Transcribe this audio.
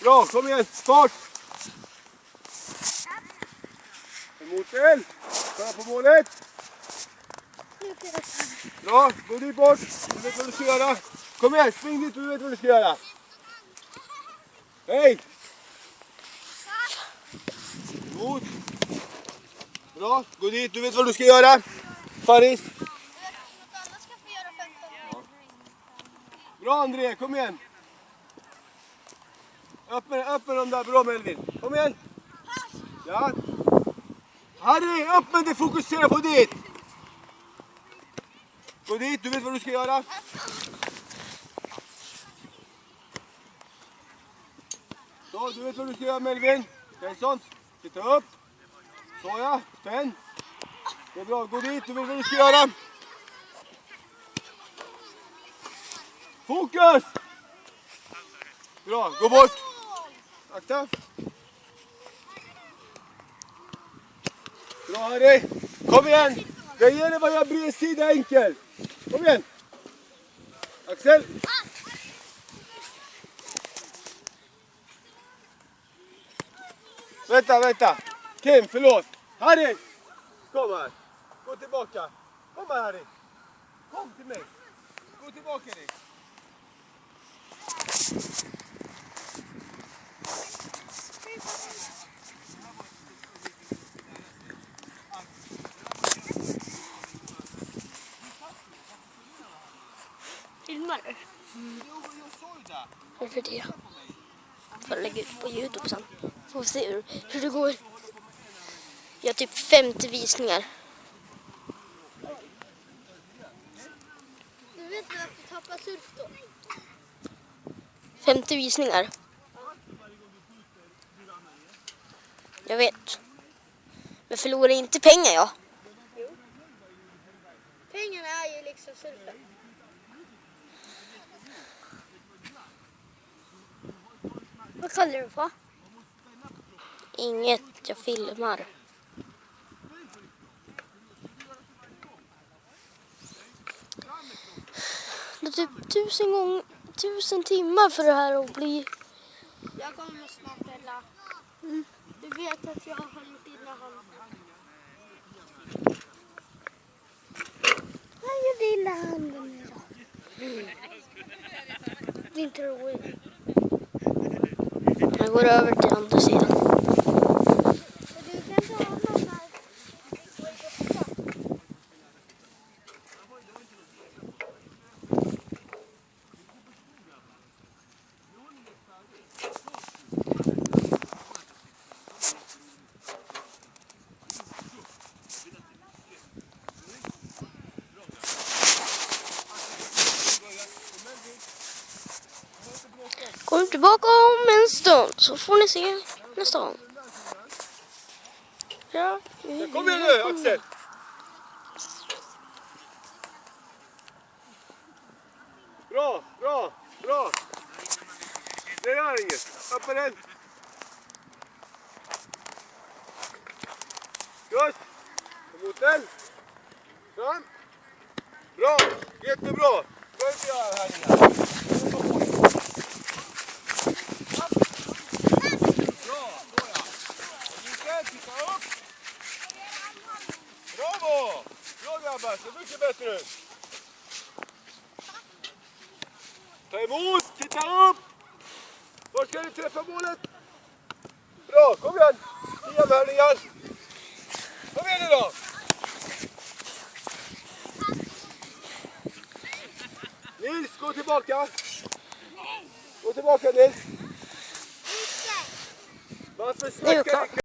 Bra, kom igen, fart! Emot den! Kolla på målet! Bra, gå dit bort! Du vet vad du ska göra! Kom igen, spring dit, du vet vad du ska göra! Hej! Mot! Bra, gå dit, du vet vad du ska göra! Faris! Bra André, kom igen! Öppna de där, bra Melvin! Kom igen! Ja! Harry, öppna dig, fokusera på dit! Gå dit, du vet vad du ska göra! Så, du vet vad du ska göra Melvin! Svensson, titta upp! Så ja, spänn! Det är bra, gå dit, du vet vad du ska göra! Fokus! Bra, gå bort! Akta! Bra Harry! Kom igen! Det gäller vad jag bred sida enkel! Kom igen! Axel! Vänta! Kim, förlåt! Harry! Kom här! Gå tillbaka! Kom här Harry! Kom till mig! Gå tillbaka dig! Filmar du? Varför det? Får lägga ut på YouTube sen. Får se hur det går. Jag har typ 50 visningar. Du vet väl att du tappar surf då? 50 visningar. Jag vet. Men förlorar inte pengar jag. Jo. Pengarna är ju liksom surfen. Vad kallar du på? Inget, jag filmar. Det är typ 1000 timmar för det här att bli. Jag kommer snart Ella. Du vet att jag har gjort illa handen. Jag gjorde illa handen idag. Det är inte roligt. Jag går över till andra sidan. Du kan ta honom där. Kom tillbaka om en stund så får ni se nästa gång. Ja, Kom igen nu Axel! Bra! Det gör inget. Öppna den! Just! Mot den! Fram! Bra! Jättebra! Vad ska jag göra här inne? Bra! Såja! Mikael, titta upp! Bravo! Bra grabbar, ser mycket bättre ut! Ta emot! Titta upp! Var ska du träffa målet? Bra, kom igen! 10 värningar! Kom igen nu då! Nils, gå tillbaka! Gå tillbaka Nils! Varför snackar du?